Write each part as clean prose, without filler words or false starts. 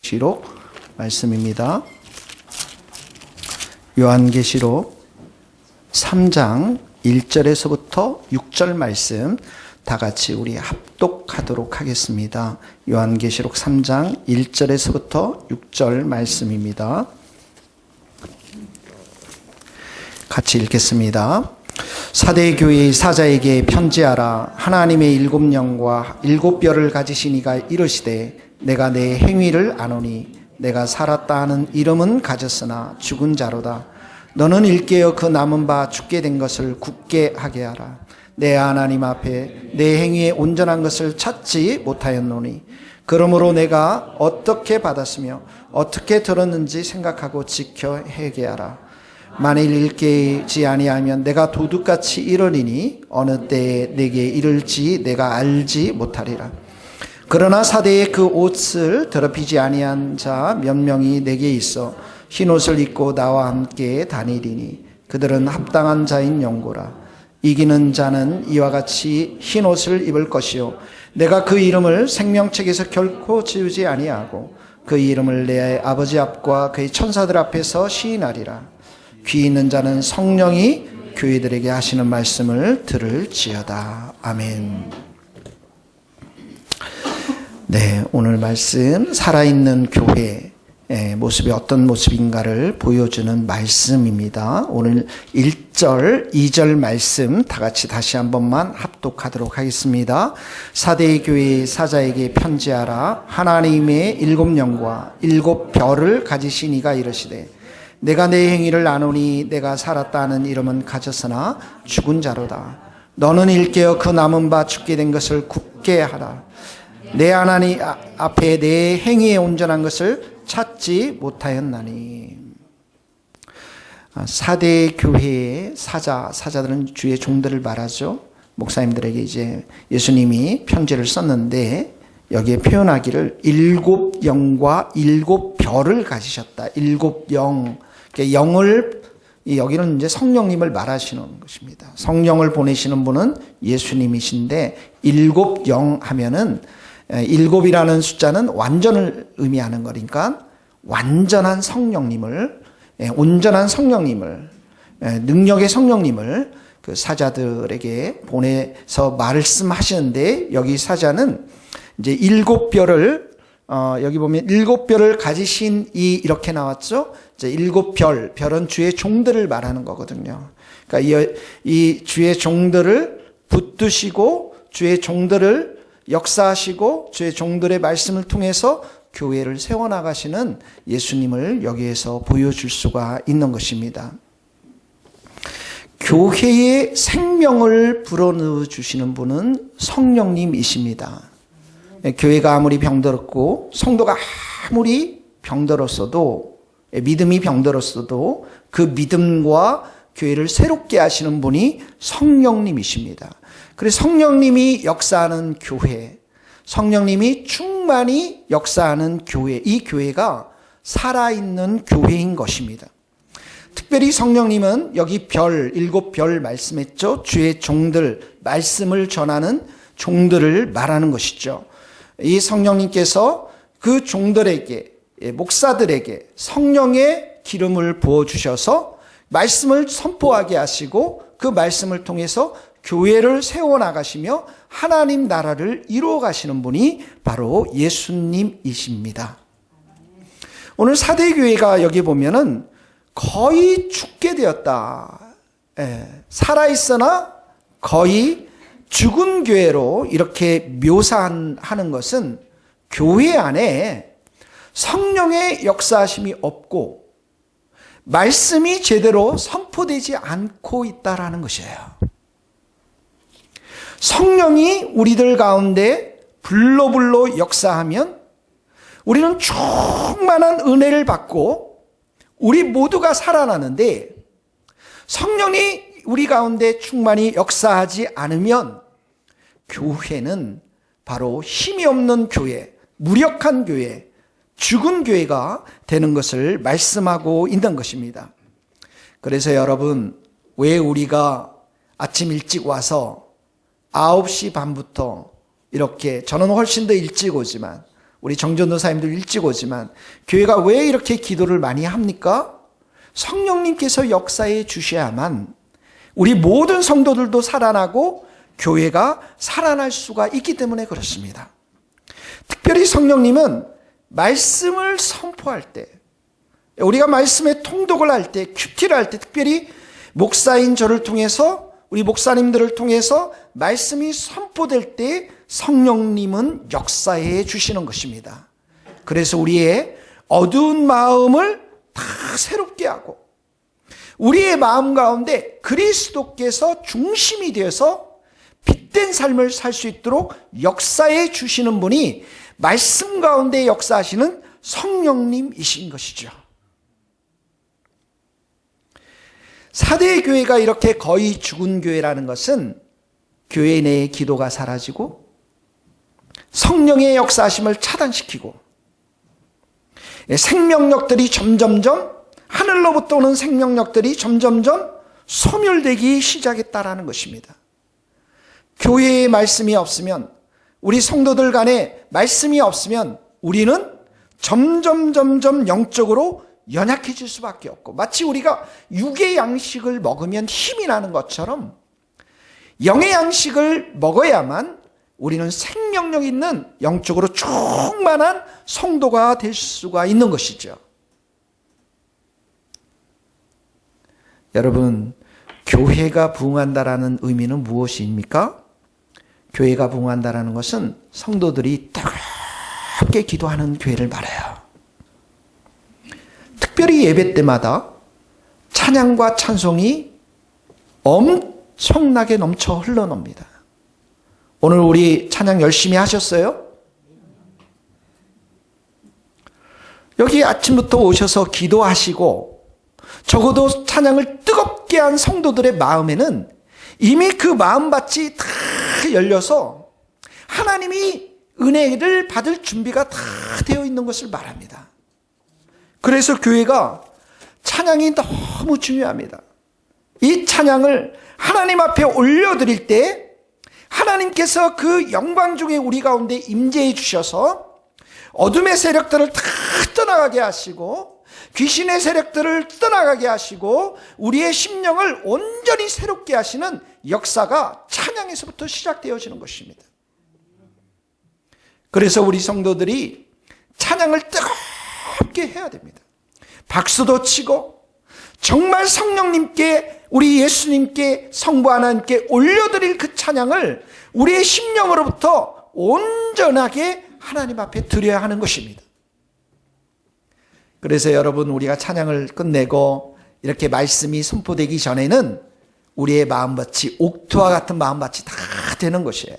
계시록 말씀입니다. 요한계시록 3장 1절에서부터 6절 말씀 다 같이 우리 합독하도록 하겠습니다. 요한계시록 3장 1절에서부터 6절 말씀입니다. 같이 읽겠습니다. 사대교회의 사자에게 편지하라. 하나님의 일곱 영과 일곱 뼈를 가지신 이가 이르시되 내가 내 행위를 아노니 내가 살았다 하는 이름은 가졌으나 죽은 자로다. 너는 일깨어 그 남은 바 죽게 된 것을 굳게 하게 하라. 내 하나님 앞에 내 행위에 온전한 것을 찾지 못하였노니 그러므로 내가 어떻게 받았으며 어떻게 들었는지 생각하고 지켜 회개하라. 만일 일깨지 아니하면 내가 도둑같이 이르리니 어느 때에 내게 이를지 내가 알지 못하리라. 그러나 사대의 그 옷을 더럽히지 아니한 자 몇 명이 내게 있어 흰옷을 입고 나와 함께 다니리니 그들은 합당한 자인 영고라. 이기는 자는 이와 같이 흰옷을 입을 것이요 내가 그 이름을 생명책에서 결코 지우지 아니하고 그 이름을 내 아버지 앞과 그의 천사들 앞에서 시인하리라. 귀 있는 자는 성령이 교회들에게 하시는 말씀을 들을지어다. 아멘. 네, 오늘 말씀 살아있는 교회 모습이 어떤 모습인가를 보여주는 말씀입니다. 오늘 1절, 2절 말씀 다 같이 다시 한 번만 합독하도록 하겠습니다. 사대의 교회의 사자에게 편지하라. 하나님의 일곱 영과 일곱 별을 가지신 이가 이르시되 내가 내 행위를 아노니 내가 살았다 하는 이름은 가졌으나 죽은 자로다. 너는 일깨어 그 남은 바 죽게 된 것을 굳게 하라. 내 하나님 앞에 내 행위에 온전한 것을 찾지 못하였나니. 사대 교회의 사자들은 주의 종들을 말하죠. 목사님들에게 이제 예수님이 편지를 썼는데 여기에 표현하기를 일곱 영과 일곱 별을 가지셨다. 일곱 영. 영을, 여기는 이제 성령님을 말하시는 것입니다. 성령을 보내시는 분은 예수님이신데 일곱 영 하면은 일곱이라는 숫자는 완전을 의미하는 거니까 완전한 성령님을, 온전한 성령님을, 능력의 성령님을 그 사자들에게 보내서 말씀하시는데 여기 사자는 이제 일곱 별을 여기 보면 일곱 별을 가지신 이 이렇게 나왔죠. 이제 일곱 별은 주의 종들을 말하는 거거든요. 그러니까 이 주의 종들을 붙드시고 주의 종들을 역사하시고 주의 종들의 말씀을 통해서 교회를 세워나가시는 예수님을 여기에서 보여줄 수가 있는 것입니다. 교회의 생명을 불어넣어 주시는 분은 성령님이십니다. 교회가 아무리 병들었고 성도가 아무리 병들었어도 믿음이 병들었어도 그 믿음과 교회를 새롭게 하시는 분이 성령님이십니다. 그래서 성령님이 역사하는 교회, 성령님이 충만히 역사하는 교회, 이 교회가 살아있는 교회인 것입니다. 특별히 성령님은 여기 일곱 별 말씀했죠. 주의 종들, 말씀을 전하는 종들을 말하는 것이죠. 이 성령님께서 그 종들에게, 목사들에게 성령의 기름을 부어주셔서 말씀을 선포하게 하시고 그 말씀을 통해서 교회를 세워나가시며 하나님 나라를 이루어 가시는 분이 바로 예수님이십니다. 오늘 사대교회가 여기 보면은 거의 죽게 되었다. 살아있으나 거의 죽은 교회로 이렇게 묘사하는 것은 교회 안에 성령의 역사하심이 없고 말씀이 제대로 선포되지 않고 있다라는 것이에요. 성령이 우리들 가운데 불로불로 역사하면 우리는 충만한 은혜를 받고 우리 모두가 살아나는데 성령이 우리 가운데 충만히 역사하지 않으면 교회는 바로 힘이 없는 교회, 무력한 교회, 죽은 교회가 되는 것을 말씀하고 있는 것입니다. 그래서 여러분, 왜 우리가 아침 일찍 와서 9시 반부터 이렇게, 저는 훨씬 더 일찍 오지만 우리 정전도사님도 일찍 오지만 교회가 왜 이렇게 기도를 많이 합니까? 성령님께서 역사해 주셔야만 우리 모든 성도들도 살아나고 교회가 살아날 수가 있기 때문에 그렇습니다. 특별히 성령님은 말씀을 선포할 때, 우리가 말씀의 통독을 할 때, 큐티를 할 때, 특별히 목사인 저를 통해서, 우리 목사님들을 통해서 말씀이 선포될 때 성령님은 역사해 주시는 것입니다. 그래서 우리의 어두운 마음을 다 새롭게 하고 우리의 마음 가운데 그리스도께서 중심이 되어서 빛된 삶을 살 수 있도록 역사해 주시는 분이 말씀 가운데 역사하시는 성령님이신 것이죠. 사대 교회가 이렇게 거의 죽은 교회라는 것은 교회 내의 기도가 사라지고 성령의 역사하심을 차단시키고 생명력들이 점점점 하늘로부터 오는 생명력들이 점점점 소멸되기 시작했다라는 것입니다. 교회에 말씀이 없으면, 우리 성도들 간에 말씀이 없으면 우리는 점점 영적으로 연약해질 수밖에 없고, 마치 우리가 육의 양식을 먹으면 힘이 나는 것처럼 영의 양식을 먹어야만 우리는 생명력 있는 영적으로 충만한 성도가 될 수가 있는 것이죠. 여러분, 교회가 부흥한다라는 의미는 무엇입니까? 교회가 부흥한다라는 것은 성도들이 뜨겁게 기도하는 교회를 말해요. 특별히 예배 때마다 찬양과 찬송이 엄청나게 넘쳐 흘러놉니다. 오늘 우리 찬양 열심히 하셨어요? 여기 아침부터 오셔서 기도하시고 적어도 찬양을 뜨겁게 한 성도들의 마음에는 이미 그 마음밭이 다 열려서 하나님이 은혜를 받을 준비가 다 되어 있는 것을 말합니다. 그래서 교회가 찬양이 너무 중요합니다. 이 찬양을 하나님 앞에 올려드릴 때 하나님께서 그 영광 중에 우리 가운데 임재해 주셔서 어둠의 세력들을 다 떠나가게 하시고 귀신의 세력들을 떠나가게 하시고 우리의 심령을 온전히 새롭게 하시는 역사가 찬양에서부터 시작되어지는 것입니다. 그래서 우리 성도들이 찬양을 뜨겁게 해야 됩니다. 박수도 치고 정말 성령님께, 우리 예수님께, 성부 하나님께 올려드릴 그 찬양을 우리의 심령으로부터 온전하게 하나님 앞에 드려야 하는 것입니다. 그래서 여러분, 우리가 찬양을 끝내고 이렇게 말씀이 선포되기 전에는 우리의 마음밭이 옥토와 같은 마음밭이 다 되는 것이에요.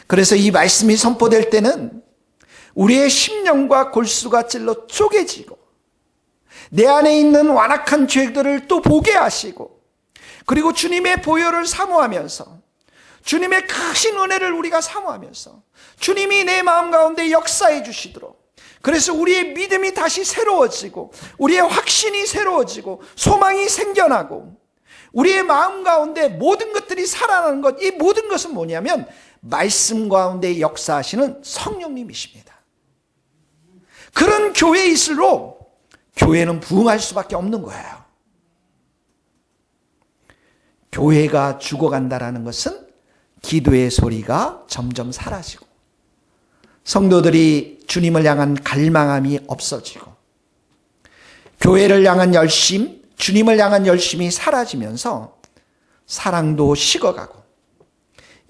그래서 이 말씀이 선포될 때는 우리의 심령과 골수가 찔러 쪼개지고 내 안에 있는 완악한 죄들을 또 보게 하시고, 그리고 주님의 보혈을 사모하면서, 주님의 크신 은혜를 우리가 사모하면서 주님이 내 마음 가운데 역사해 주시도록, 그래서 우리의 믿음이 다시 새로워지고 우리의 확신이 새로워지고 소망이 생겨나고 우리의 마음 가운데 모든 것들이 살아나는 것, 이 모든 것은 뭐냐면 말씀 가운데 역사하시는 성령님이십니다. 그런 교회일수록 교회는 부흥할 수밖에 없는 거예요. 교회가 죽어간다라는 것은 기도의 소리가 점점 사라지고 성도들이 주님을 향한 갈망함이 없어지고 교회를 향한 열심, 주님을 향한 열심이 사라지면서 사랑도 식어가고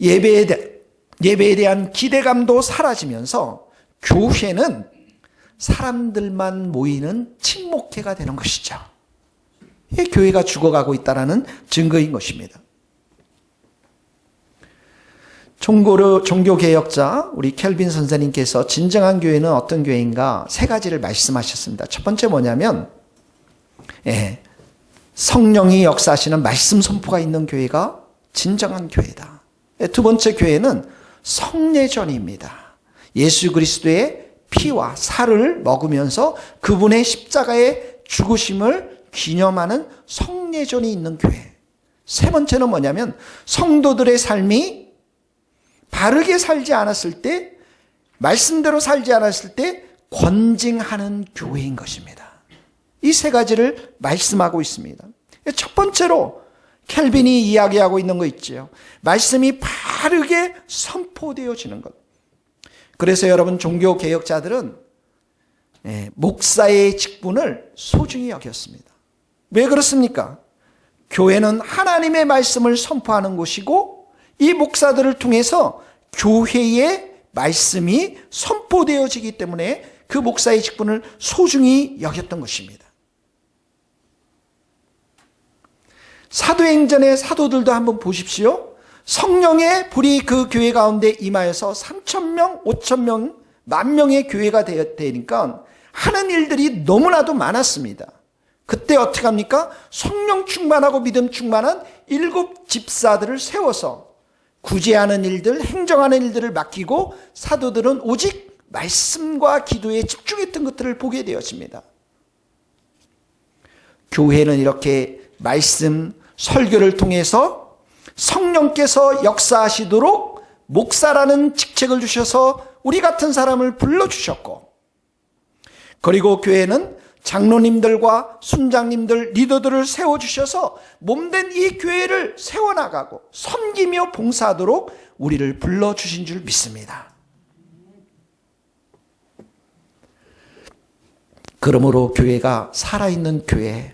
예배에 대한 기대감도 사라지면서 교회는 사람들만 모이는 친목회가 되는 것이죠. 이게 교회가 죽어가고 있다는 증거인 것입니다. 종교개혁자 우리 켈빈 선생님께서 진정한 교회는 어떤 교회인가 세 가지를 말씀하셨습니다. 첫 번째 뭐냐면 성령이 역사하시는 말씀 선포가 있는 교회가 진정한 교회다. 두 번째 교회는 성례전입니다. 예수 그리스도의 피와 살을 먹으면서 그분의 십자가의 죽으심을 기념하는 성례전이 있는 교회. 세 번째는 뭐냐면 성도들의 삶이 바르게 살지 않았을 때 말씀대로 살지 않았을 때 권징하는 교회인 것입니다. 이 세 가지를 말씀하고 있습니다. 첫 번째로 켈빈이 이야기하고 있는 거 있죠. 말씀이 바르게 선포되어지는 것. 그래서 여러분, 종교개혁자들은 목사의 직분을 소중히 여겼습니다. 왜 그렇습니까? 교회는 하나님의 말씀을 선포하는 곳이고, 이 목사들을 통해서 교회의 말씀이 선포되어지기 때문에 그 목사의 직분을 소중히 여겼던 것입니다. 사도행전의 사도들도 한번 보십시오. 성령의 불이 그 교회 가운데 임하여서 3,000명, 5,000명, 10,000명의 교회가 되니까 하는 일들이 너무나도 많았습니다. 그때 어떻게 합니까? 성령 충만하고 믿음 충만한 7 집사들을 세워서 구제하는 일들, 행정하는 일들을 맡기고 사도들은 오직 말씀과 기도에 집중했던 것들을 보게 되었습니다. 교회는 이렇게 말씀, 설교를 통해서 성령께서 역사하시도록 목사라는 직책을 주셔서 우리 같은 사람을 불러주셨고, 그리고 교회는 장로님들과 순장님들, 리더들을 세워주셔서 몸된 이 교회를 세워나가고 섬기며 봉사하도록 우리를 불러주신 줄 믿습니다. 그러므로 교회가 살아있는 교회,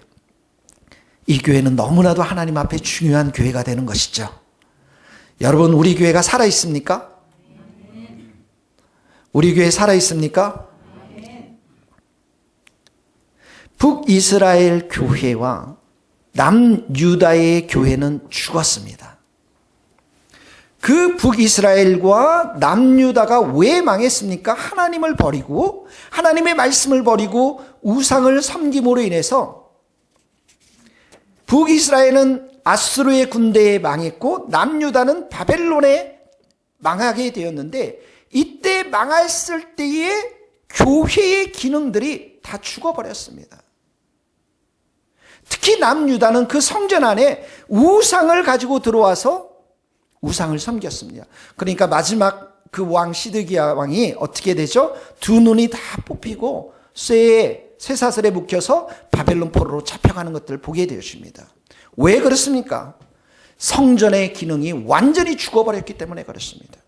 이 교회는 너무나도 하나님 앞에 중요한 교회가 되는 것이죠. 여러분, 우리 교회가 살아있습니까? 우리 교회 살아있습니까? 북이스라엘 교회와 남유다의 교회는 죽었습니다. 그 북이스라엘과 남유다가 왜 망했습니까? 하나님을 버리고, 하나님의 말씀을 버리고 우상을 섬김으로 인해서 북이스라엘은 아수르의 군대에 망했고 남유다는 바벨론에 망하게 되었는데, 이때 망했을 때의 교회의 기능들이 다 죽어버렸습니다. 특히 남유다는 그 성전 안에 우상을 가지고 들어와서 우상을 섬겼습니다. 그러니까 마지막 그 왕 시드기야 왕이 어떻게 되죠? 2 눈이 다 뽑히고 쇠사슬에 묶여서 바벨론 포로로 잡혀가는 것들을 보게 되었습니다. 왜 그렇습니까? 성전의 기능이 완전히 죽어버렸기 때문에 그렇습니다.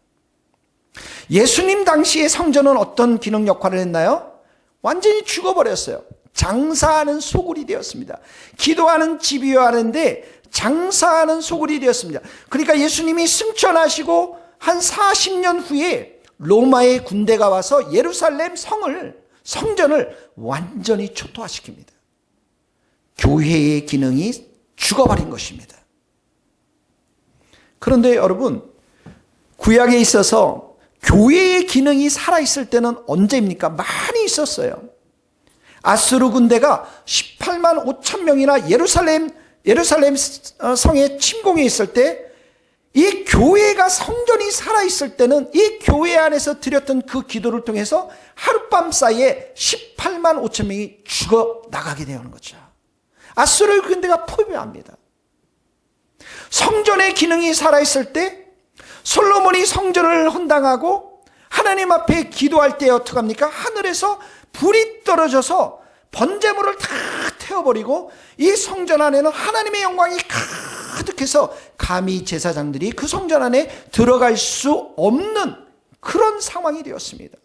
예수님 당시의 성전은 어떤 기능 역할을 했나요? 완전히 죽어버렸어요. 장사하는 소굴이 되었습니다. 기도하는 집이어야 하는데 장사하는 소굴이 되었습니다. 그러니까 예수님이 승천하시고 한 40년 후에 로마의 군대가 와서 예루살렘 성전을 완전히 초토화시킵니다. 교회의 기능이 죽어버린 것입니다. 그런데 여러분, 구약에 있어서 교회의 기능이 살아있을 때는 언제입니까? 많이 있었어요. 아수르 군대가 18만 5천 명이나 예루살렘 성에 침공해 있을 때, 이 교회가 성전이 살아있을 때는 이 교회 안에서 드렸던 그 기도를 통해서 하룻밤 사이에 18만 5천 명이 죽어 나가게 되는 거죠. 아수르 군대가 포위합니다. 성전의 기능이 살아있을 때, 솔로몬이 성전을 헌당하고 하나님 앞에 기도할 때 어떻게 합니까? 하늘에서 불이 떨어져서 번제물을 다 태워버리고 이 성전 안에는 하나님의 영광이 가득해서 감히 제사장들이 그 성전 안에 들어갈 수 없는 그런 상황이 되었습니다.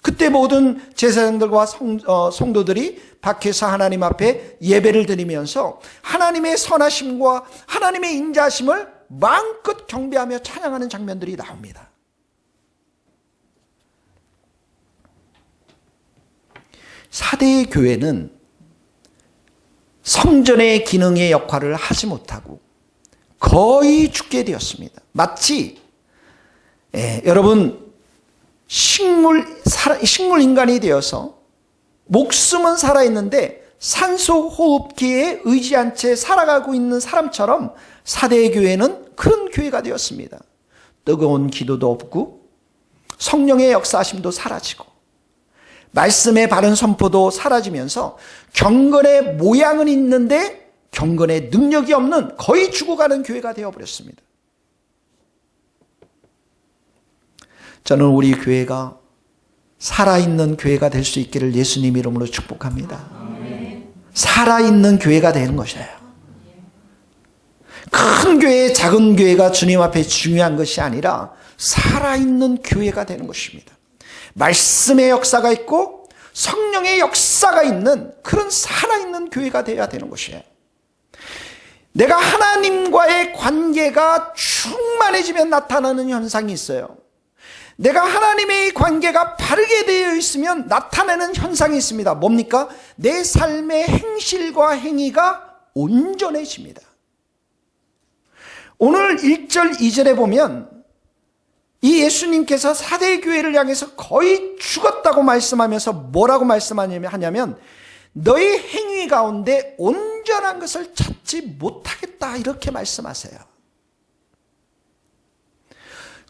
그때 모든 제사장들과 성도들이 밖에서 하나님 앞에 예배를 드리면서 하나님의 선하심과 하나님의 인자하심을 마음껏 경배하며 찬양하는 장면들이 나옵니다. 사대의 교회는 성전의 기능의 역할을 하지 못하고 거의 죽게 되었습니다. 마치 여러분, 식물 인간이 되어서 목숨은 살아있는데 산소 호흡기에 의지한 채 살아가고 있는 사람처럼 사대의 교회는 그런 교회가 되었습니다. 뜨거운 기도도 없고 성령의 역사하심도 사라지고 말씀의 바른 선포도 사라지면서 경건의 모양은 있는데 경건의 능력이 없는 거의 죽어가는 교회가 되어버렸습니다. 저는 우리 교회가 살아있는 교회가 될 수 있기를 예수님 이름으로 축복합니다. 살아있는 교회가 되는 것이에요. 큰 교회, 작은 교회가 주님 앞에 중요한 것이 아니라 살아있는 교회가 되는 것입니다. 말씀의 역사가 있고 성령의 역사가 있는 그런 살아있는 교회가 되어야 되는 것이에요. 내가 하나님과의 관계가 충만해지면 나타나는 현상이 있어요. 내가 하나님의 관계가 바르게 되어 있으면 나타나는 현상이 있습니다. 뭡니까? 내 삶의 행실과 행위가 온전해집니다. 오늘 1절 2절에 보면 이 예수님께서 사대교회를 향해서 거의 죽었다고 말씀하면서 뭐라고 말씀하냐면 너희 행위 가운데 온전한 것을 찾지 못하겠다 이렇게 말씀하세요.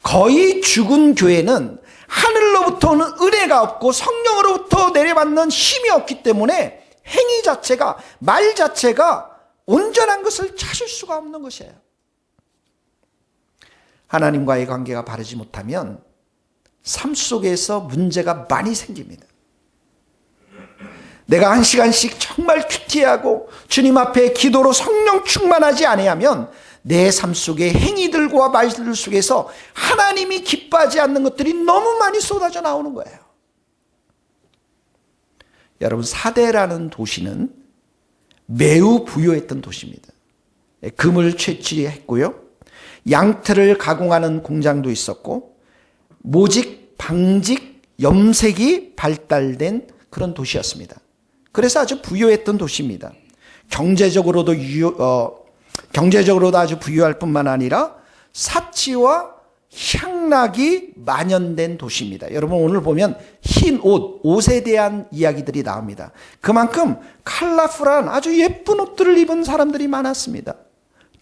거의 죽은 교회는 하늘로부터 오는 은혜가 없고 성령으로부터 내려받는 힘이 없기 때문에 행위 자체가, 말 자체가 온전한 것을 찾을 수가 없는 것이에요. 하나님과의 관계가 바르지 못하면 삶 속에서 문제가 많이 생깁니다. 내가 1시간씩 정말 큐티하고 주님 앞에 기도로 성령 충만하지 아니하면 내 삶 속의 행위들과 말들 속에서 하나님이 기뻐하지 않는 것들이 너무 많이 쏟아져 나오는 거예요. 여러분, 사대라는 도시는 매우 부유했던 도시입니다. 금을 채취했고요, 양털을 가공하는 공장도 있었고 모직, 방직, 염색이 발달된 그런 도시였습니다. 그래서 아주 부유했던 도시입니다. 경제적으로도 아주 부유할 뿐만 아니라 사치와 향락이 만연된 도시입니다. 여러분, 오늘 보면 흰 옷에 대한 이야기들이 나옵니다. 그만큼 컬러풀한 아주 예쁜 옷들을 입은 사람들이 많았습니다.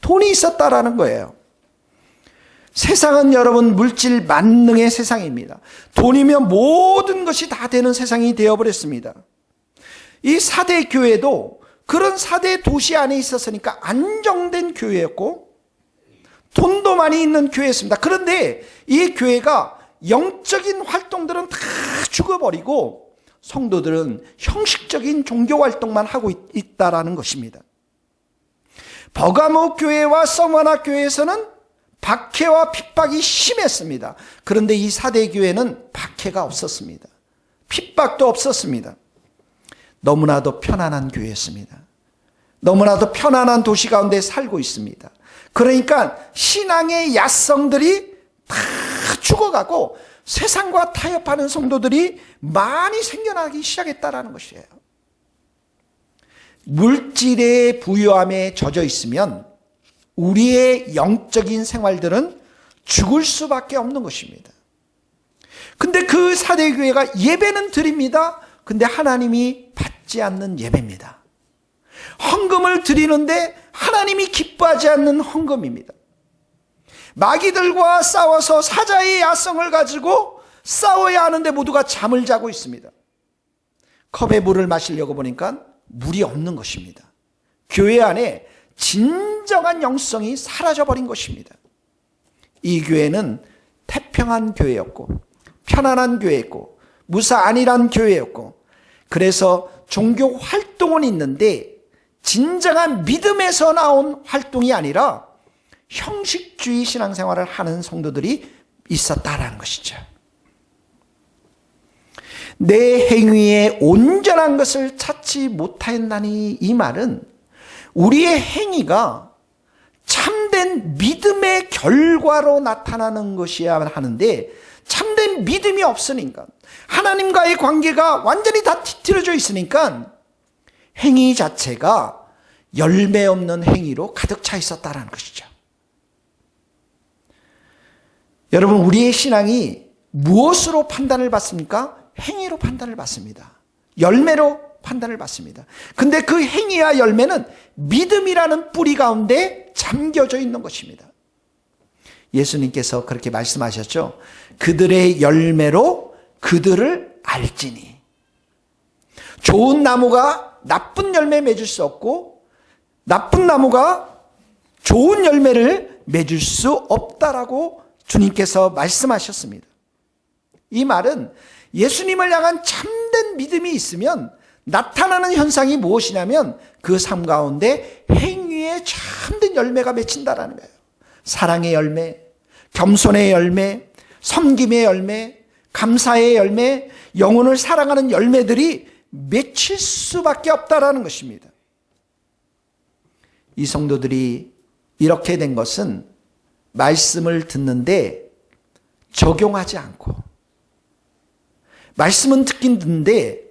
돈이 있었다라는 거예요. 세상은 여러분 물질 만능의 세상입니다. 돈이면 모든 것이 다 되는 세상이 되어버렸습니다. 이 사대 교회도 그런 사대 도시 안에 있었으니까 안정된 교회였고 돈도 많이 있는 교회였습니다. 그런데 이 교회가 영적인 활동들은 다 죽어버리고 성도들은 형식적인 종교 활동만 하고 있다라는 것입니다. 버가모 교회와 서머나 교회에서는 박해와 핍박이 심했습니다. 그런데 이 사대 교회는 박해가 없었습니다. 핍박도 없었습니다. 너무나도 편안한 교회였습니다. 너무나도 편안한 도시 가운데 살고 있습니다. 그러니까 신앙의 야성들이 다 죽어가고 세상과 타협하는 성도들이 많이 생겨나기 시작했다는 것이에요. 물질의 부유함에 젖어 있으면 우리의 영적인 생활들은 죽을 수밖에 없는 것입니다. 근데 그 사대교회가 예배는 드립니다. 근데 하나님이 받지 않는 예배입니다. 헌금을 드리는데 하나님이 기뻐하지 않는 헌금입니다. 마귀들과 싸워서 사자의 야성을 가지고 싸워야 하는데 모두가 잠을 자고 있습니다. 컵에 물을 마시려고 보니까 물이 없는 것입니다. 교회 안에 진정한 영성이 사라져버린 것입니다. 이 교회는 태평한 교회였고 편안한 교회였고 무사 안일한 교회였고, 그래서 종교 활동은 있는데 진정한 믿음에서 나온 활동이 아니라 형식주의 신앙생활을 하는 성도들이 있었다라는 것이죠. 내 행위에 온전한 것을 찾지 못하였나니, 이 말은 우리의 행위가 참된 믿음의 결과로 나타나는 것이어야 하는데 참된 믿음이 없으니까, 하나님과의 관계가 완전히 다 뒤틀어져 있으니까 행위 자체가 열매 없는 행위로 가득 차 있었다는 것이죠. 여러분, 우리의 신앙이 무엇으로 판단을 받습니까? 행위로 판단을 받습니다. 열매로 판단을 받습니다. 근데 그 행위와 열매는 믿음이라는 뿌리 가운데 잠겨져 있는 것입니다. 예수님께서 그렇게 말씀하셨죠. 그들의 열매로 그들을 알지니. 좋은 나무가 나쁜 열매 맺을 수 없고 나쁜 나무가 좋은 열매를 맺을 수 없다라고 주님께서 말씀하셨습니다. 이 말은 예수님을 향한 참된 믿음이 있으면 나타나는 현상이 무엇이냐면 그 삶 가운데 행위의 참된 열매가 맺힌다라는 거예요. 사랑의 열매, 겸손의 열매, 섬김의 열매, 감사의 열매, 영혼을 사랑하는 열매들이 맺힐 수밖에 없다라는 것입니다. 이 성도들이 이렇게 된 것은 말씀을 듣는데 적용하지 않고, 말씀은 듣긴 듣는데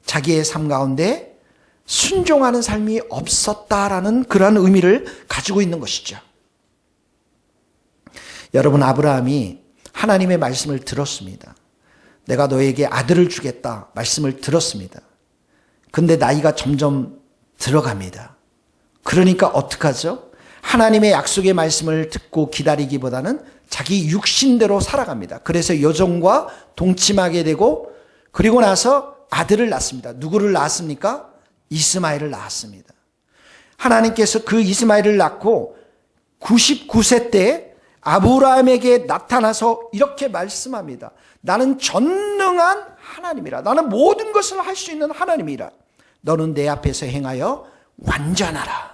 자기의 삶 가운데 순종하는 삶이 없었다라는 그러한 의미를 가지고 있는 것이죠. 여러분, 아브라함이 하나님의 말씀을 들었습니다. 내가 너에게 아들을 주겠다 말씀을 들었습니다. 근데 나이가 점점 들어갑니다. 그러니까 어떡하죠? 하나님의 약속의 말씀을 듣고 기다리기보다는 자기 육신대로 살아갑니다. 그래서 여종과 동침하게 되고, 그리고 나서 아들을 낳습니다. 누구를 낳았습니까? 이스마엘을 낳았습니다. 하나님께서 그 이스마엘을 낳고 99세 때 아브라함에게 나타나서 이렇게 말씀합니다. 나는 전능한 하나님이라. 나는 모든 것을 할 수 있는 하나님이라. 너는 내 앞에서 행하여 완전하라.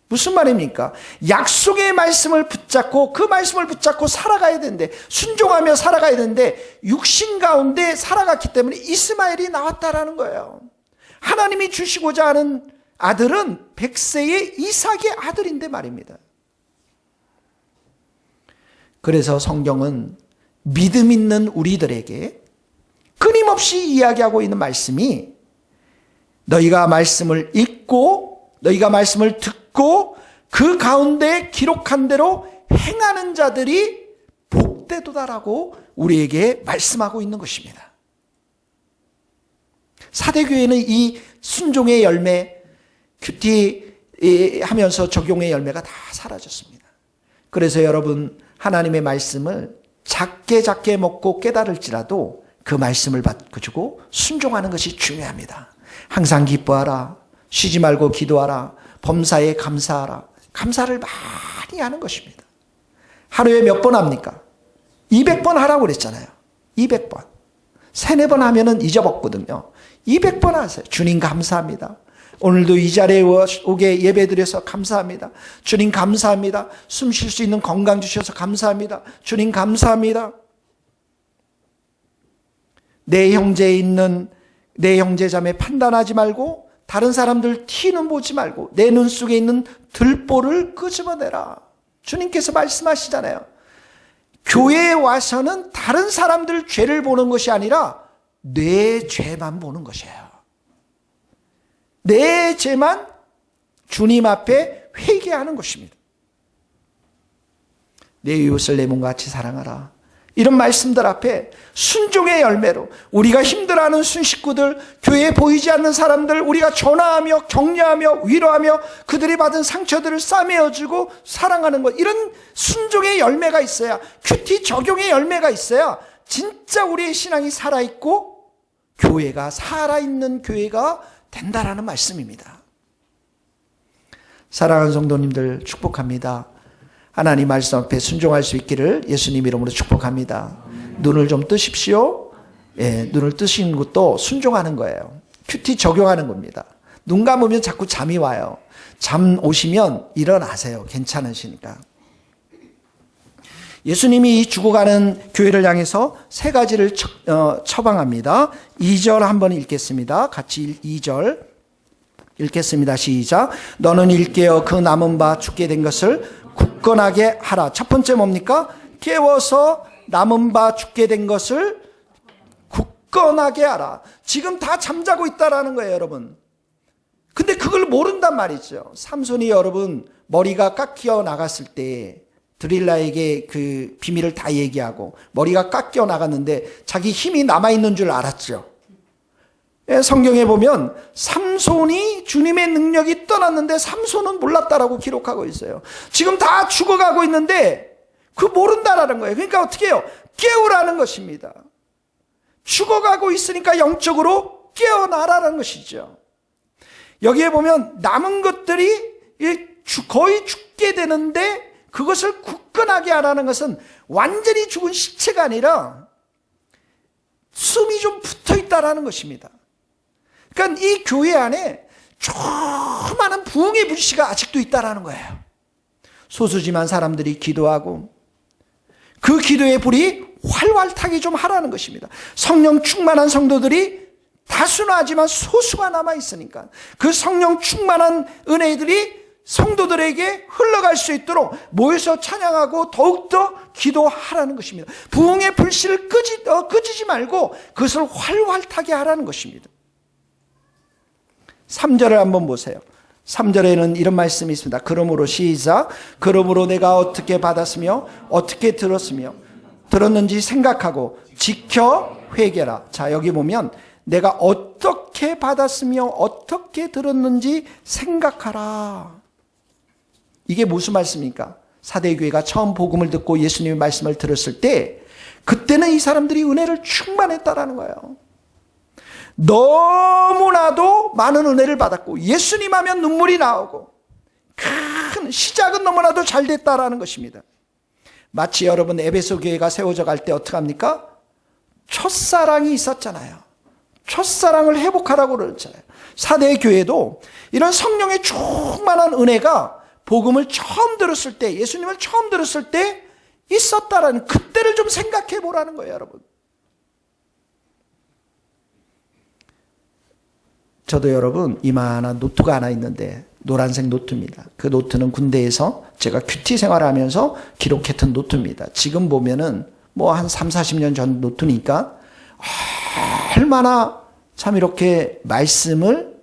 무슨 말입니까? 약속의 말씀을 붙잡고 그 말씀을 붙잡고 살아가야 되는데, 순종하며 살아가야 되는데 육신 가운데 살아갔기 때문에 이스마엘이 나왔다라는 거예요. 하나님이 주시고자 하는 아들은 100세의 이삭의 아들인데 말입니다. 그래서 성경은 믿음 있는 우리들에게 끊임없이 이야기하고 있는 말씀이, 너희가 말씀을 읽고 너희가 말씀을 듣고 그 가운데 기록한 대로 행하는 자들이 복되도다라고 우리에게 말씀하고 있는 것입니다. 사대교회는 이 순종의 열매, 큐티 하면서 적용의 열매가 다 사라졌습니다. 그래서 여러분, 하나님의 말씀을 작게 먹고 깨달을지라도 그 말씀을 받고 순종하는 것이 중요합니다. 항상 기뻐하라, 쉬지 말고 기도하라, 범사에 감사하라. 감사를 많이 하는 것입니다. 하루에 몇 번 합니까? 200번 하라고 그랬잖아요. 200번. 3, 4번 하면은 잊어먹거든요. 200번 하세요. 주님 감사합니다. 오늘도 이 자리에 오게 예배드려서 감사합니다. 주님 감사합니다. 숨 쉴 수 있는 건강 주셔서 감사합니다. 주님 감사합니다. 내 형제에 있는 내 형제자매 판단하지 말고, 다른 사람들 티는 보지 말고 내 눈 속에 있는 들보를 끄집어내라. 주님께서 말씀하시잖아요. 교회에 와서는 다른 사람들 죄를 보는 것이 아니라 내 죄만 보는 것이에요. 내 죄만 주님 앞에 회개하는 것입니다. 내 이웃을 내 몸같이 사랑하라. 이런 말씀들 앞에 순종의 열매로 우리가 힘들어하는 순식구들, 교회에 보이지 않는 사람들, 우리가 전화하며 격려하며 위로하며 그들이 받은 상처들을 싸매어주고 사랑하는 것, 이런 순종의 열매가 있어야, 큐티 적용의 열매가 있어야 진짜 우리의 신앙이 살아있고 교회가 살아있는 교회가 된다라는 말씀입니다. 사랑하는 성도님들, 축복합니다. 하나님 말씀 앞에 순종할 수 있기를 예수님 이름으로 축복합니다. 눈을 좀 뜨십시오. 예, 눈을 뜨시는 것도 순종하는 거예요. 큐티 적용하는 겁니다. 눈 감으면 자꾸 잠이 와요. 잠 오시면 일어나세요. 괜찮으시니까. 예수님이 이 죽어가는 교회를 향해서 3가지를 처방합니다. 2절 한번 읽겠습니다. 같이 2절 읽겠습니다. 시작. 너는 일깨어 그 남은 바 죽게 된 것을 굳건하게 하라. 첫 번째 뭡니까? 깨워서 남은 바 죽게 된 것을 굳건하게 하라. 지금 다 잠자고 있다라는 거예요, 여러분. 근데 그걸 모른단 말이죠. 삼손이 여러분 머리가 깎여 나갔을 때 드릴라에게 그 비밀을 다 얘기하고 머리가 깎여 나갔는데 자기 힘이 남아있는 줄 알았죠. 성경에 보면 삼손이 주님의 능력이 떠났는데 삼손은 몰랐다라고 기록하고 있어요. 지금 다 죽어가고 있는데 그 모른다라는 거예요. 그러니까 어떻게 해요? 깨우라는 것입니다. 죽어가고 있으니까 영적으로 깨어나라는 것이죠. 여기에 보면 남은 것들이 거의 죽게 되는데 그것을 굳건하게 하라는 것은 완전히 죽은 시체가 아니라 숨이 좀 붙어 있다라는 것입니다. 그러니까 이 교회 안에 조그마한 부흥의 불씨가 아직도 있다라는 거예요. 소수지만 사람들이 기도하고 그 기도의 불이 활활 타게 좀 하라는 것입니다. 성령 충만한 성도들이 다수는 하지만 소수가 남아있으니까 그 성령 충만한 은혜들이 성도들에게 흘러갈 수 있도록 모여서 찬양하고 더욱더 기도하라는 것입니다. 부흥의 불씨를 끄지지 말고 그것을 활활 타게 하라는 것입니다. 3절을 한번 보세요. 3절에는 이런 말씀이 있습니다. 그러므로 시작. 그러므로 내가 어떻게 받았으며 어떻게 들었는지 생각하고 지켜 회개라. 자, 여기 보면 내가 어떻게 받았으며 어떻게 들었는지 생각하라. 이게 무슨 말씀입니까? 사대교회가 처음 복음을 듣고 예수님의 말씀을 들었을 때 그때는 이 사람들이 은혜를 충만했다라는 거예요. 너무나도 많은 은혜를 받았고 예수님 하면 눈물이 나오고 큰 시작은 너무나도 잘 됐다라는 것입니다. 마치 여러분 에베소 교회가 세워져 갈 때 어떻게 합니까? 첫사랑이 있었잖아요. 첫사랑을 회복하라고 그러잖아요. 사대 교회도 이런 성령의 충만한 은혜가 복음을 처음 들었을 때, 예수님을 처음 들었을 때 있었다라는 그때를 좀 생각해 보라는 거예요, 여러분. 저도 여러분 이만한 노트가 하나 있는데 노란색 노트입니다. 그 노트는 군대에서 제가 큐티 생활을 하면서 기록했던 노트입니다. 지금 보면은 뭐 한 3, 40년 전 노트니까 얼마나 참 이렇게 말씀을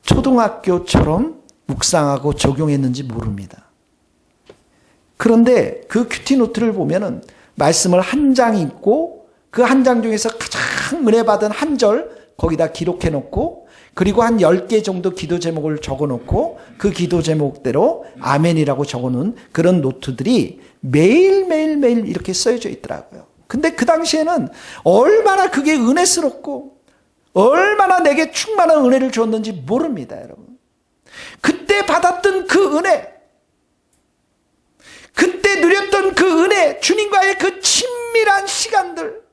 초등학교처럼 묵상하고 적용했는지 모릅니다. 그런데 그 큐티 노트를 보면은 말씀을 한 장 읽고 그 한 장 중에서 가장 은혜 받은 한 절 거기다 기록해 놓고 그리고 한 10개 정도 기도 제목을 적어 놓고 그 기도 제목대로 아멘이라고 적어 놓은 그런 노트들이 매일 이렇게 써져 있더라고요. 근데 그 당시에는 얼마나 그게 은혜스럽고 얼마나 내게 충만한 은혜를 줬는지 모릅니다, 여러분. 그때 받았던 그 은혜, 그때 누렸던 그 은혜, 주님과의 그 친밀한 시간들,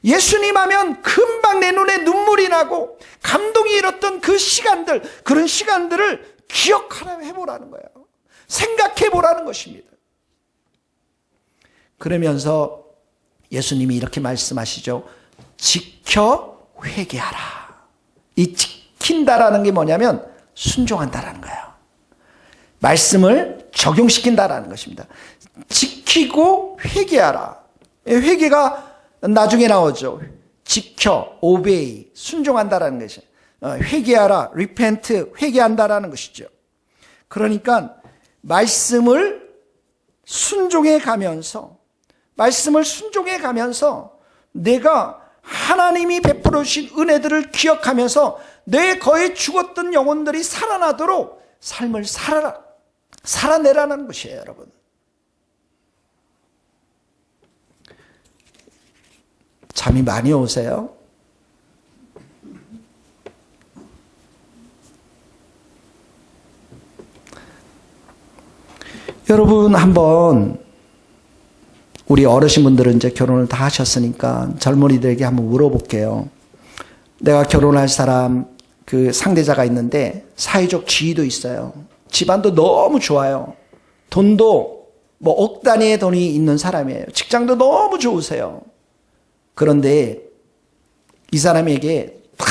예수님 하면 금방 내 눈에 눈물이 나고 감동이 일었던 그 시간들, 그런 시간들을 기억하라 해보라는 거예요. 생각해보라는 것입니다. 그러면서 예수님이 이렇게 말씀하시죠. 지켜 회개하라. 이 지킨다라는 게 뭐냐면 순종한다라는 거예요. 말씀을 적용시킨다라는 것입니다. 지키고 회개하라. 회개가 나중에 나오죠. 지켜, obey, 순종한다라는 것이. 회개하라, repent, 회개한다라는 것이죠. 그러니까 말씀을 순종해 가면서 내가 하나님이 베풀어 주신 은혜들을 기억하면서 내 거에 죽었던 영혼들이 살아나도록 삶을 살아내라는 것이에요, 여러분. 잠이 많이 오세요? 여러분 한번 우리 어르신분들은 이제 결혼을 다 하셨으니까 젊은이들에게 한번 물어볼게요. 내가 결혼할 사람 그 상대자가 있는데 사회적 지위도 있어요. 집안도 너무 좋아요. 돈도 뭐 억 단위의 돈이 있는 사람이에요. 직장도 너무 좋으세요. 그런데 이 사람에게 다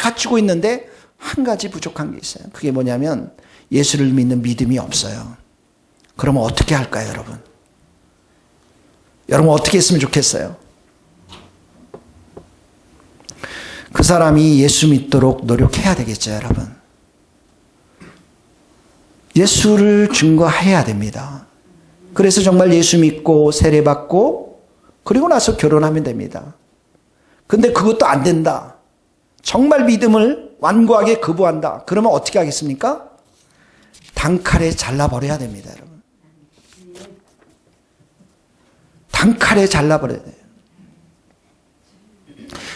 갖추고 있는데 한 가지 부족한 게 있어요. 그게 뭐냐면 예수를 믿는 믿음이 없어요. 그러면 어떻게 할까요, 여러분? 여러분 어떻게 했으면 좋겠어요? 그 사람이 예수 믿도록 노력해야 되겠죠, 여러분. 예수를 증거해야 됩니다. 그래서 정말 예수 믿고 세례받고 그리고 나서 결혼하면 됩니다. 근데 그것도 안 된다. 정말 믿음을 완고하게 거부한다. 그러면 어떻게 하겠습니까? 단칼에 잘라버려야 됩니다, 여러분. 단칼에 잘라버려야 돼요.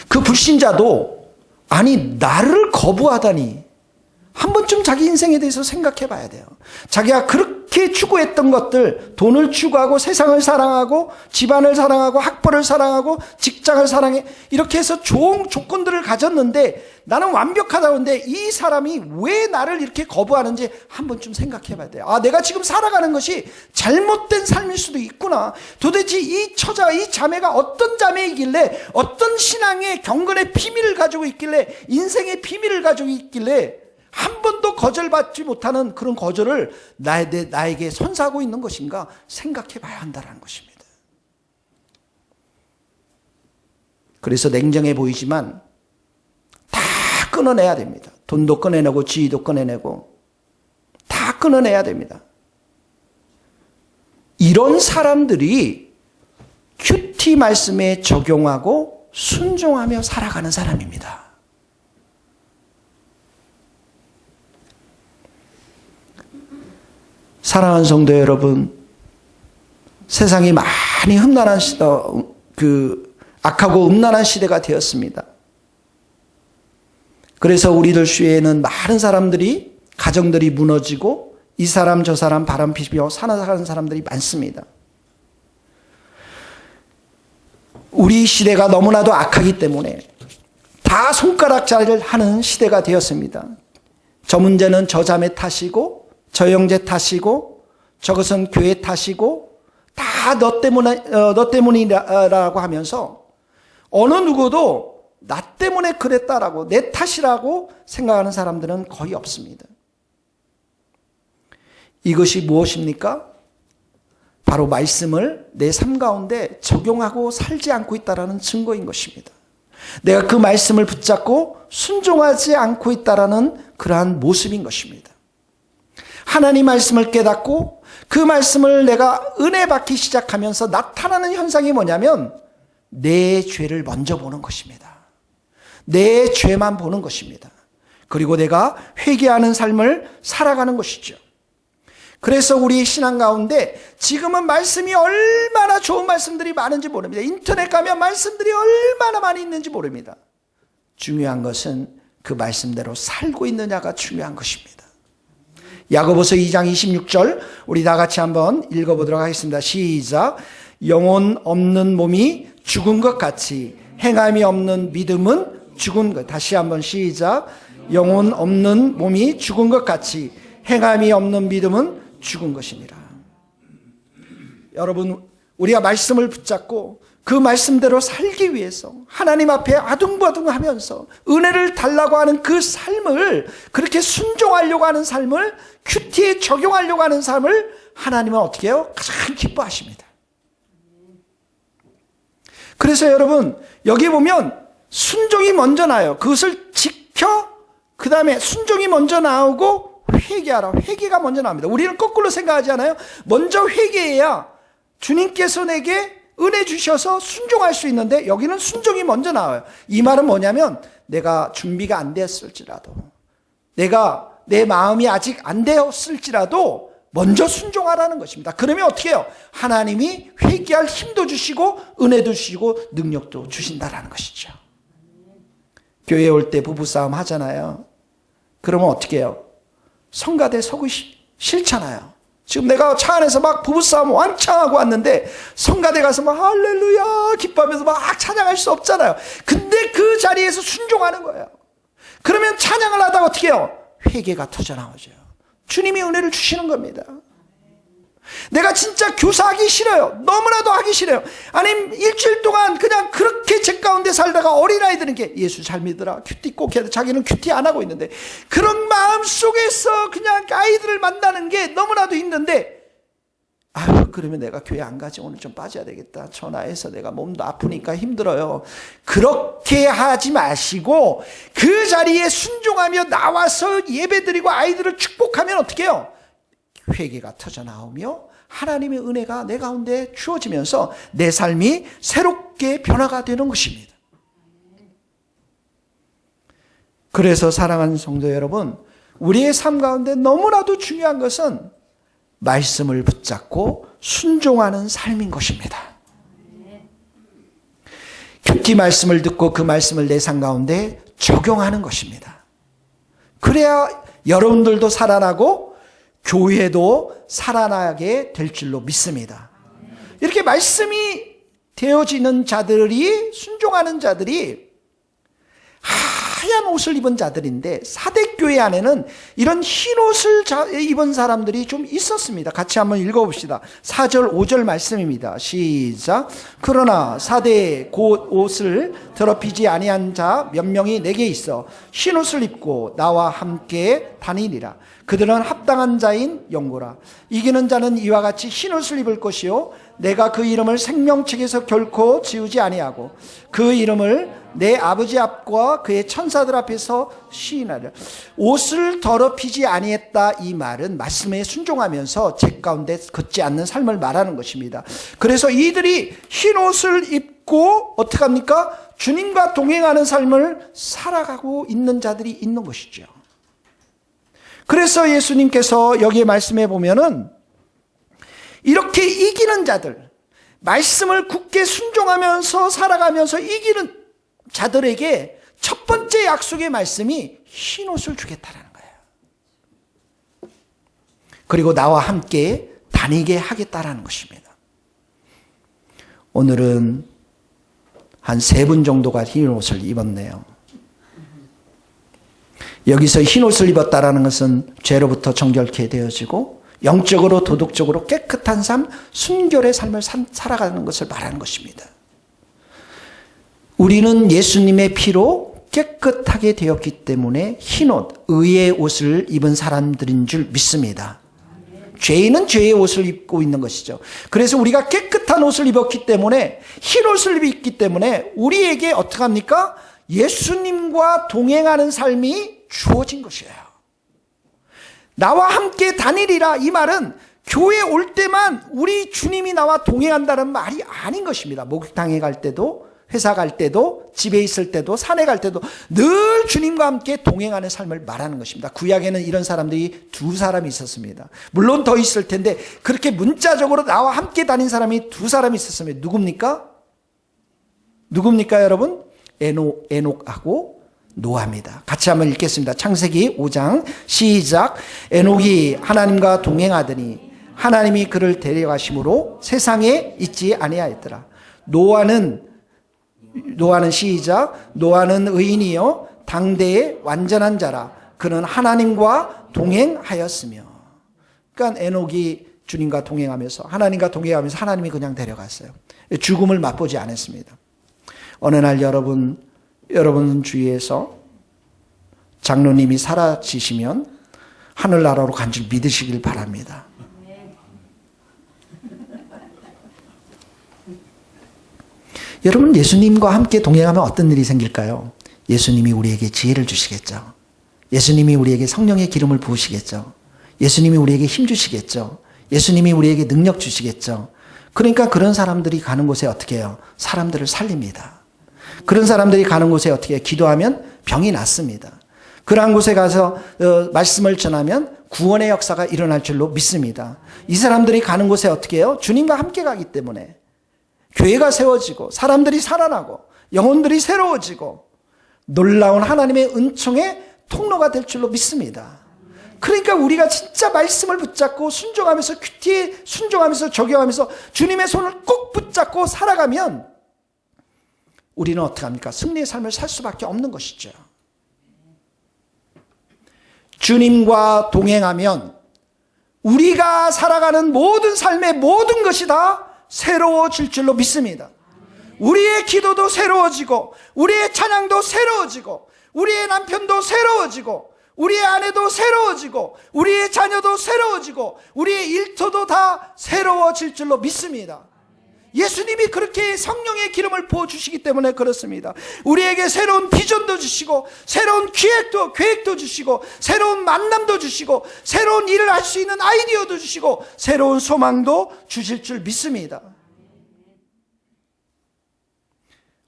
그 불신자도 아니 나를 거부하다니 한 번쯤 자기 인생에 대해서 생각해 봐야 돼요. 자기가 그렇게 추구했던 것들, 돈을 추구하고 세상을 사랑하고 집안을 사랑하고 학벌을 사랑하고 직장을 사랑해, 이렇게 해서 좋은 조건들을 가졌는데 나는 완벽하다는데 이 사람이 왜 나를 이렇게 거부하는지 한 번쯤 생각해 봐야 돼요. 아, 내가 지금 살아가는 것이 잘못된 삶일 수도 있구나. 도대체 이 처자, 이 자매가 어떤 자매이길래, 어떤 신앙의 경건의 비밀을 가지고 있길래, 인생의 비밀을 가지고 있길래 한 번도 거절받지 못하는 그런 거절을 나에게 선사하고 있는 것인가 생각해 봐야 한다는 것입니다. 그래서 냉정해 보이지만 다 끊어내야 됩니다. 돈도 끊어내고 지위도 끊어내고 다 끊어내야 됩니다. 이런 사람들이 큐티 말씀에 적용하고 순종하며 살아가는 사람입니다. 사랑하는 성도 여러분, 세상이 많이 험난한 악하고 음란한 시대가 되었습니다. 그래서 우리들 주위에는 많은 사람들이, 가정들이 무너지고 이 사람 저 사람 바람 피며 살아가는 사람들이 많습니다. 우리 시대가 너무나도 악하기 때문에 다 손가락질을 하는 시대가 되었습니다. 저 문제는 저 자매 탓이고, 저 형제 탓이고, 저것은 교회 탓이고, 다 너 때문이라고 하면서 어느 누구도 나 때문에 그랬다라고, 내 탓이라고 생각하는 사람들은 거의 없습니다. 이것이 무엇입니까? 바로 말씀을 내 삶 가운데 적용하고 살지 않고 있다는 증거인 것입니다. 내가 그 말씀을 붙잡고 순종하지 않고 있다는 그러한 모습인 것입니다. 하나님 말씀을 깨닫고 그 말씀을 내가 은혜 받기 시작하면서 나타나는 현상이 뭐냐면 내 죄를 먼저 보는 것입니다. 내 죄만 보는 것입니다. 그리고 내가 회개하는 삶을 살아가는 것이죠. 그래서 우리 신앙 가운데 지금은 말씀이 얼마나 좋은 말씀들이 많은지 모릅니다. 인터넷 가면 말씀들이 얼마나 많이 있는지 모릅니다. 중요한 것은 그 말씀대로 살고 있느냐가 중요한 것입니다. 야고보서 2장 26절 우리 다 같이 한번 읽어보도록 하겠습니다. 시작. 영혼 없는 몸이 죽은 것 같이 행함이 없는 믿음은 죽은 것. 다시 한번 시작. 영혼 없는 몸이 죽은 것 같이 행함이 없는 믿음은 죽은 것이니라. 여러분, 우리가 말씀을 붙잡고 그 말씀대로 살기 위해서 하나님 앞에 아둥바둥하면서 은혜를 달라고 하는 그 삶을, 그렇게 순종하려고 하는 삶을, 큐티에 적용하려고 하는 삶을 하나님은 어떻게 해요? 가장 기뻐하십니다. 그래서 여러분, 여기 보면 순종이 먼저 나요. 그것을 지켜, 그 다음에 순종이 먼저 나오고 회개하라. 회개가 먼저 나옵니다. 우리는 거꾸로 생각하지 않아요? 먼저 회개해야 주님께서 내게 은혜 주셔서 순종할 수 있는데 여기는 순종이 먼저 나와요. 이 말은 뭐냐면 내가 준비가 안 되었을지라도, 내가 내 마음이 아직 안 되었을지라도 먼저 순종하라는 것입니다. 그러면 어떻게 해요? 하나님이 회개할 힘도 주시고 은혜도 주시고 능력도 주신다라는 것이죠. 교회에 올 때 부부싸움 하잖아요. 그러면 어떻게 해요? 성가대 서기 싫잖아요. 지금 내가 차 안에서 막 부부싸움 왕창하고 왔는데 성가대 가서 막 할렐루야 기뻐하면서 막 찬양할 수 없잖아요. 근데 그 자리에서 순종하는 거예요. 그러면 찬양을 하다가 어떻게 해요? 회개가 터져나오죠. 주님이 은혜를 주시는 겁니다. 내가 진짜 교사하기 싫어요. 너무나도 하기 싫어요. 아니면 일주일 동안 그냥 그렇게 제 가운데 살다가 어린아이들은 게 예수 잘 믿으라, 큐티 꼭 해야 돼. 자기는 큐티 안 하고 있는데 그런 마음 속에서 그냥 아이들을 만나는 게 너무나도 힘든데, 아유 그러면 내가 교회 안 가지, 오늘 좀 빠져야 되겠다, 전화해서 내가 몸도 아프니까 힘들어요. 그렇게 하지 마시고 그 자리에 순종하며 나와서 예배드리고 아이들을 축복하면 어떻게 해요? 회개가 터져나오며 하나님의 은혜가 내 가운데 주어지면서 내 삶이 새롭게 변화가 되는 것입니다. 그래서 사랑하는 성도 여러분, 우리의 삶 가운데 너무나도 중요한 것은 말씀을 붙잡고 순종하는 삶인 것입니다. 큐티 말씀을 듣고 그 말씀을 내 삶 가운데 적용하는 것입니다. 그래야 여러분들도 살아나고 교회도 살아나게 될 줄로 믿습니다. 이렇게 말씀이 되어지는 자들이, 순종하는 자들이 하얀 옷을 입은 자들인데, 사대교회 안에는 이런 흰 옷을 입은 사람들이 좀 있었습니다. 같이 한번 읽어봅시다. 4절 5절 말씀입니다. 시작. 그러나 사대에 곧 옷을 더럽히지 아니한 자 몇 명이 내게 있어 흰 옷을 입고 나와 함께 다니리라. 그들은 합당한 자인 영고라. 이기는 자는 이와 같이 흰 옷을 입을 것이요 내가 그 이름을 생명책에서 결코 지우지 아니하고 그 이름을 내 아버지 앞과 그의 천사들 앞에서 시인하리라. 옷을 더럽히지 아니했다, 이 말은 말씀에 순종하면서 제 가운데 걷지 않는 삶을 말하는 것입니다. 그래서 이들이 흰 옷을 입고 어떻게 합니까? 주님과 동행하는 삶을 살아가고 있는 자들이 있는 것이죠. 그래서 예수님께서 여기에 말씀해 보면은 이렇게 이기는 자들, 말씀을 굳게 순종하면서 살아가면서 이기는 자들에게 첫 번째 약속의 말씀이 흰 옷을 주겠다라는 거예요. 그리고 나와 함께 다니게 하겠다라는 것입니다. 오늘은 한 3분 정도가 흰 옷을 입었네요. 여기서 흰 옷을 입었다라는 것은 죄로부터 정결케 되어지고 영적으로 도덕적으로 깨끗한 삶, 순결의 삶을 살아가는 것을 말하는 것입니다. 우리는 예수님의 피로 깨끗하게 되었기 때문에 흰 옷, 의의 옷을 입은 사람들인 줄 믿습니다. 죄인은 죄의 옷을 입고 있는 것이죠. 그래서 우리가 깨끗한 옷을 입었기 때문에, 흰 옷을 입기 때문에 우리에게 어떻게 합니까? 예수님과 동행하는 삶이 주어진 것이에요. 나와 함께 다니리라, 이 말은 교회 올 때만 우리 주님이 나와 동행한다는 말이 아닌 것입니다. 목욕탕에 갈 때도, 회사 갈 때도, 집에 있을 때도, 산에 갈 때도 늘 주님과 함께 동행하는 삶을 말하는 것입니다. 구약에는 이런 사람들이 2사람이 있었습니다. 물론 더 있을 텐데 그렇게 문자적으로 나와 함께 다닌 사람이 2사람이 있었습니다. 누굽니까 여러분? 에녹하고 노아입니다. 같이 한번 읽겠습니다. 창세기 5장 시작. 에녹이 하나님과 동행하더니 하나님이 그를 데려가심으로 세상에 있지 아니하였더라. 노아는 시작. 노아는 의인이요 당대의 완전한 자라. 그는 하나님과 동행하였으며. 그러니까 에녹이 주님과 동행하면서, 하나님과 동행하면서 하나님이 그냥 데려갔어요. 죽음을 맛보지 않았습니다. 어느 날 여러분 주위에서 장로님이 사라지시면 하늘나라로 간 줄 믿으시길 바랍니다. 여러분, 예수님과 함께 동행하면 어떤 일이 생길까요? 예수님이 우리에게 지혜를 주시겠죠. 예수님이 우리에게 성령의 기름을 부으시겠죠. 예수님이 우리에게 힘 주시겠죠. 예수님이 우리에게 능력 주시겠죠. 그러니까 그런 사람들이 가는 곳에 어떻게 해요? 사람들을 살립니다. 그런 사람들이 가는 곳에 어떻게 해요? 기도하면 병이 낫습니다. 그러한 곳에 가서 말씀을 전하면 구원의 역사가 일어날 줄로 믿습니다. 이 사람들이 가는 곳에 어떻게 해요? 주님과 함께 가기 때문에 교회가 세워지고 사람들이 살아나고 영혼들이 새로워지고 놀라운 하나님의 은총의 통로가 될 줄로 믿습니다. 그러니까 우리가 진짜 말씀을 붙잡고 순종하면서, 큐티에 순종하면서, 적용하면서 주님의 손을 꼭 붙잡고 살아가면 우리는 어떻게 합니까? 승리의 삶을 살 수밖에 없는 것이죠. 주님과 동행하면 우리가 살아가는 모든 삶의 모든 것이 다 새로워질 줄로 믿습니다. 우리의 기도도 새로워지고, 우리의 찬양도 새로워지고, 우리의 남편도 새로워지고, 우리의 아내도 새로워지고, 우리의 자녀도 새로워지고, 우리의 일터도 다 새로워질 줄로 믿습니다. 예수님이 그렇게 성령의 기름을 부어주시기 때문에 그렇습니다. 우리에게 새로운 비전도 주시고, 새로운 계획도 주시고, 새로운 만남도 주시고, 새로운 일을 할 수 있는 아이디어도 주시고, 새로운 소망도 주실 줄 믿습니다.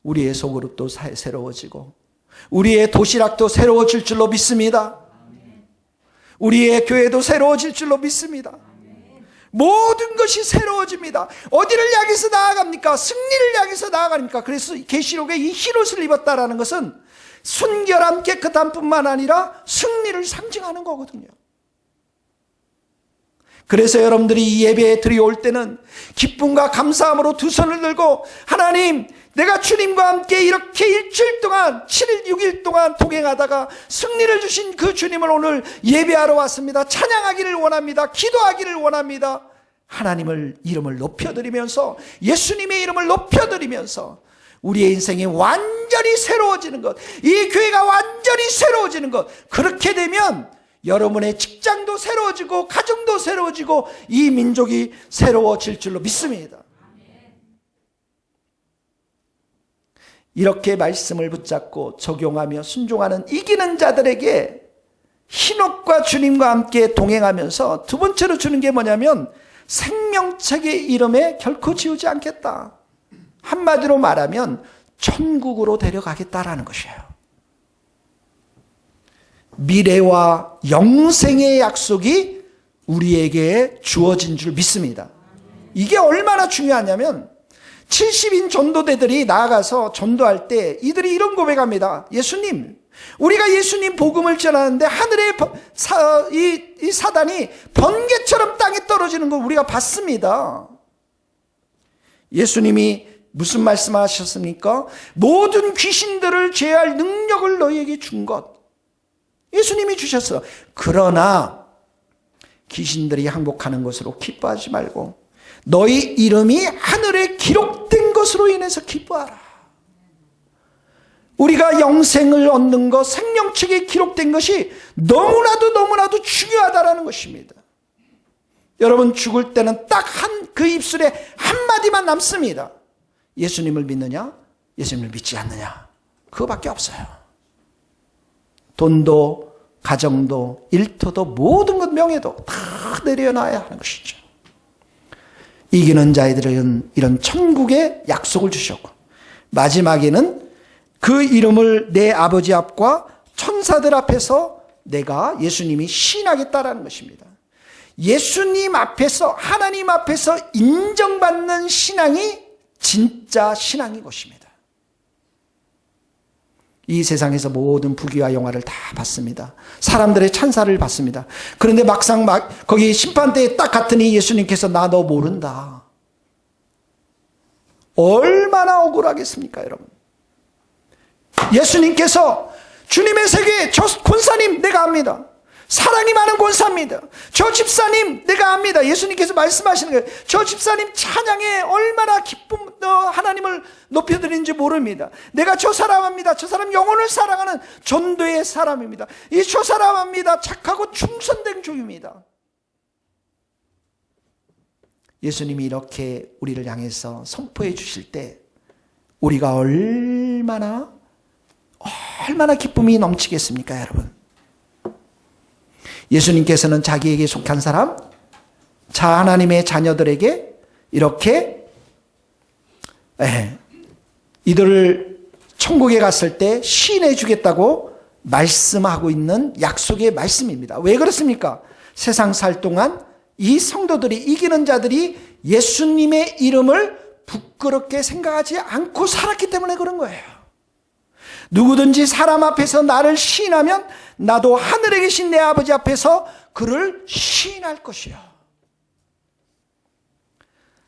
우리의 소그룹도 새로워지고, 우리의 도시락도 새로워질 줄로 믿습니다. 우리의 교회도 새로워질 줄로 믿습니다. 모든 것이 새로워집니다. 어디를 향해서 나아갑니까? 승리를 향해서 나아갑니까? 그래서 계시록에 이 흰옷을 입었다라는 것은 순결함 깨끗함 뿐만 아니라 승리를 상징하는 거거든요. 그래서 여러분들이 이 예배에 들여올 때는 기쁨과 감사함으로 두 손을 들고 하나님, 내가 주님과 함께 이렇게 일주일 동안 7일 6일 동안 동행하다가 승리를 주신 그 주님을 오늘 예배하러 왔습니다. 찬양하기를 원합니다. 기도하기를 원합니다. 하나님을 이름을 높여드리면서, 예수님의 이름을 높여드리면서 우리의 인생이 완전히 새로워지는 것, 이 교회가 완전히 새로워지는 것, 그렇게 되면 여러분의 직장도 새로워지고 가정도 새로워지고 이 민족이 새로워질 줄로 믿습니다. 이렇게 말씀을 붙잡고 적용하며 순종하는 이기는 자들에게 hinoc과 주님과 함께 동행하면서 두 번째로 주는 게 뭐냐면 생명책의 이름에 결코 지우지 않겠다. 한마디로 말하면 천국으로 데려가겠다라는 것이에요. 미래와 영생의 약속이 우리에게 주어진 줄 믿습니다. 이게 얼마나 중요하냐면 70인 전도대들이 나아가서 전도할 때 이들이 이런 고백합니다. 예수님, 우리가 예수님 복음을 전하는데 하늘의 이 사단이 번개처럼 땅에 떨어지는 걸 우리가 봤습니다. 예수님이 무슨 말씀하셨습니까? 모든 귀신들을 제할 능력을 너희에게 준 것. 예수님이 주셨어. 그러나 귀신들이 항복하는 것으로 기뻐하지 말고 너희 이름이 하늘에 기록된 것으로 인해서 기뻐하라. 우리가 영생을 얻는 것, 생명책에 기록된 것이 너무나도 중요하다라는 것입니다. 여러분, 죽을 때는 딱 그 입술에 한마디만 남습니다. 예수님을 믿느냐? 예수님을 믿지 않느냐? 그거밖에 없어요. 돈도, 가정도, 일터도, 모든 것, 명예도 다 내려놔야 하는 것이죠. 이기는 자들은 이런 천국의 약속을 주셨고, 마지막에는 그 이름을 내 아버지 앞과 천사들 앞에서 내가 예수님이 시인하겠다라는 것입니다. 예수님 앞에서, 하나님 앞에서 인정받는 신앙이 진짜 신앙인 것입니다. 이 세상에서 모든 부귀와 영화를 다 받습니다. 사람들의 찬사를 받습니다. 그런데 막상 거기 심판대에 딱 갔더니 예수님께서 나 너 모른다. 얼마나 억울하겠습니까, 여러분? 예수님께서 주님의 세계, 저 권사님 내가 압니다. 사랑이 많은 권사입니다. 저 집사님 내가 압니다. 예수님께서 말씀하시는 거예요. 저 집사님 찬양에 얼마나 하나님을 높여드리는지 모릅니다. 내가 저 사람 압니다. 저 사람 영혼을 사랑하는 전도의 사람입니다. 저 사람 압니다. 착하고 충성된 종입니다. 예수님이 이렇게 우리를 향해서 선포해 주실 때 우리가 얼마나 기쁨이 넘치겠습니까, 여러분? 예수님께서는 자기에게 속한 사람, 하나님의 자녀들에게 이렇게 이들을 천국에 갔을 때 시인해 주겠다고 말씀하고 있는 약속의 말씀입니다. 왜 그렇습니까? 세상 살 동안 이 성도들이, 이기는 자들이 예수님의 이름을 부끄럽게 생각하지 않고 살았기 때문에 그런 거예요. 누구든지 사람 앞에서 나를 시인하면 나도 하늘에 계신 내 아버지 앞에서 그를 시인할 것이요.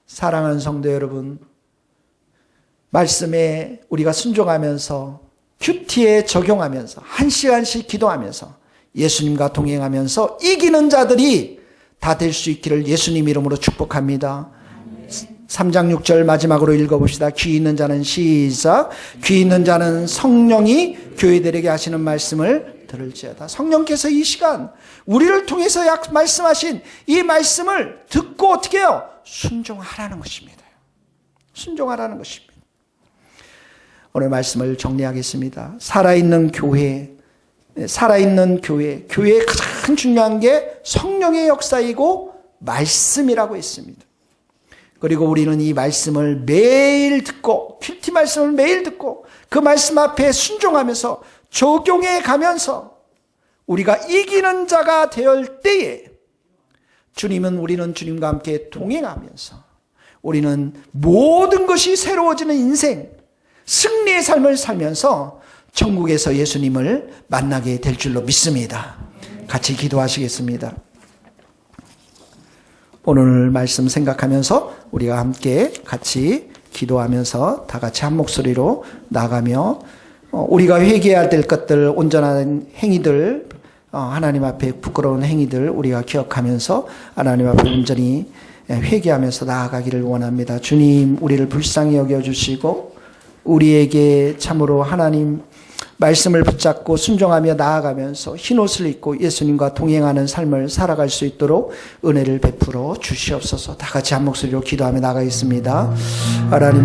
사랑하는 성도 여러분, 말씀에 우리가 순종하면서 큐티에 적용하면서 한 시간씩 기도하면서 예수님과 동행하면서 이기는 자들이 다 될 수 있기를 예수님 이름으로 축복합니다. 3장 6절 마지막으로 읽어봅시다. 귀 있는 자는 시작. 귀 있는 자는 성령이 교회들에게 하시는 말씀을 들을지어다. 성령께서 이 시간 우리를 통해서 말씀하신 이 말씀을 듣고 어떻게 해요? 순종하라는 것입니다. 순종하라는 것입니다. 오늘 말씀을 정리하겠습니다. 살아있는 교회의 가장 중요한 게 성령의 역사이고 말씀이라고 했습니다. 그리고 우리는 이 말씀을 매일 듣고, 큐티 말씀을 매일 듣고 그 말씀 앞에 순종하면서 적용해 가면서 우리가 이기는 자가 될 때에 우리는 주님과 함께 동행하면서 우리는 모든 것이 새로워지는 인생, 승리의 삶을 살면서 천국에서 예수님을 만나게 될 줄로 믿습니다. 같이 기도하시겠습니다. 오늘 말씀 생각하면서 우리가 함께 같이 기도하면서 다 같이 한 목소리로 나가며 우리가 회개해야 될 것들, 온전한 행위들, 하나님 앞에 부끄러운 행위들 우리가 기억하면서 하나님 앞에 온전히 회개하면서 나아가기를 원합니다. 주님, 우리를 불쌍히 여겨주시고 우리에게 참으로 하나님 말씀을 붙잡고 순종하며 나아가면서 흰옷을 입고 예수님과 동행하는 삶을 살아갈 수 있도록 은혜를 베풀어 주시옵소서. 다 같이 한 목소리로 기도하며 나가겠습니다. 하나님